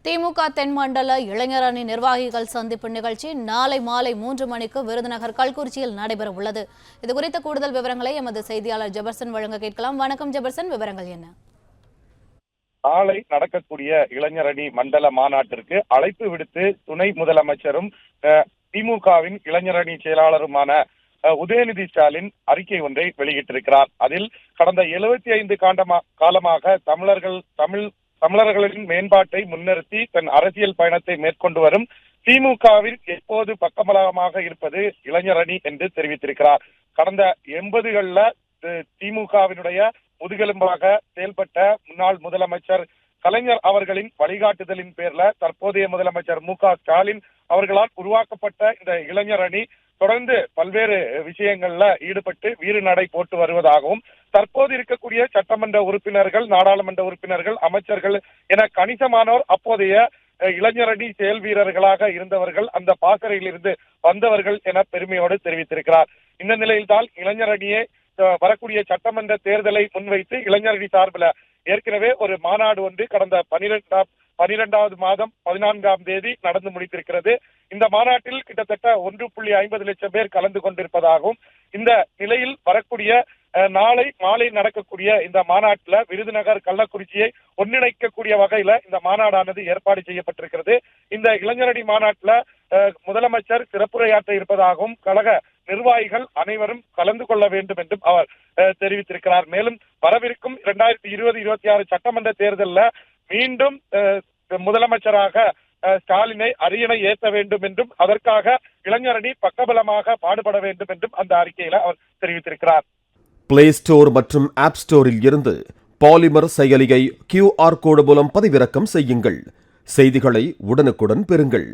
திமுக தென்மண்டல இளைஞர் அணி நிர்வாகிகள் சந்திப்பு நிகழ்ச்சி நாளை மாலை 3 மணிக்கு விருதுநகர் கல்குறிச்சியில் நடைபெற உள்ளது. இதுகுறித்த கூடுதல் விவரங்களை எமது செய்தியாளர் ஜெபர்சன் வழங்க கேட்கலாம். வணக்கம் ஜெபர்சன், விவரங்கள் என்ன? நாளை நடக்கக்கூடிய இளைஞர் அணி மண்டல மாநாட்டிற்கு அழைப்பு விடுத்து துணை முதலமைச்சரும் திமுகவின் இளைஞர் அணி செயலாளருமான உதயநிதி ஸ்டாலின் அறிக்கை ஒன்றை வெளியிட்டிருக்கிறார். அதில் கடந்த 75 காலமாக தமிழர்களின் மேம்பாட்டை முன்னிறுத்தி தன் அரசியல் பயணத்தை மேற்கொண்டு வரும் திமுகவில் எப்போது பக்கபலமாக இருப்பது இளைஞர் அணி என்று தெரிவித்திருக்கிறார். கடந்த 80களில் திமுகவினுடைய முதுகெலும்பாக செயல்பட்ட முன்னாள் முதலமைச்சர் கலைஞர் அவர்களின் வழிகாட்டுதலின் பேர்ல தற்போதைய முதலமைச்சர் மு.க.ஸ்டாலின் அவர்களால் உருவாக்கப்பட்ட இந்த இளைஞர் அணி தொடர்ந்து பல்வேறு விஷயங்கள்ல ஈடுபட்டு வீறு நடை போட்டு வருவதாகவும், தற்போது இருக்கக்கூடிய சட்டமன்ற உறுப்பினர்கள், நாடாளுமன்ற உறுப்பினர்கள், அமைச்சர்கள் என கணிசமானோர் அப்போதைய இளைஞரணி செயல் வீரர்களாக இருந்தவர்கள், அந்த பாசறையில் இருந்து வந்தவர்கள் என பெருமையோடு தெரிவித்திருக்கிறார். இந்த நிலையில்தான் இளைஞர் அணியை வரக்கூடிய சட்டமன்ற தேர்தலை முன்வைத்து இளைஞரணி சார்பில் ஏற்கனவே ஒரு மாநாடு ஒன்று கடந்த 12வது மாதம் 14ஆம் தேதி நடந்து முடித்திருக்கிறது. இந்த மாநாட்டில் கிட்டத்தட்ட 1.50 லட்சம் பேர் கலந்து கொண்டிருப்பதாகவும், இந்த நிலையில் வரக்கூடிய நாளை மாலை நடக்கக்கூடிய இந்த மாநாட்டில் விருதுநகர் கள்ளக்குறிச்சியை ஒன்றிணைக்கக்கூடிய வகையில இந்த மாநாடானது ஏற்பாடு செய்யப்பட்டிருக்கிறது. இந்த இளைஞரணி மாநாட்டில் முதலமைச்சர் சிறப்புரையாற்ற இருப்பதாகவும், கழக நிர்வாகிகள் அனைவரும் கலந்து கொள்ள வேண்டும் என்றும் அவர் தெரிவித்திருக்கிறார். மேலும் வரவிருக்கும் 2020-26 சட்டமன்ற தேர்தலில் மீண்டும் முதலமைச்சராக ஸ்டாலினை அரியணை ஏற்ற வேண்டும் என்றும், அதற்காக இளைஞரணி பக்கபலமாக பாடுபட வேண்டும் என்றும் அந்த அறிக்கையில அவர் தெரிவித்திருக்கிறார். பிளே ஸ்டோர் மற்றும் ஆப் ஸ்டோரில் இருந்து பாலிமர் செயலியை QR கோடு மூலம் பதிவிறக்கம் செய்யுங்கள். செய்திகளை உடனுக்குடன் பெறுங்கள்.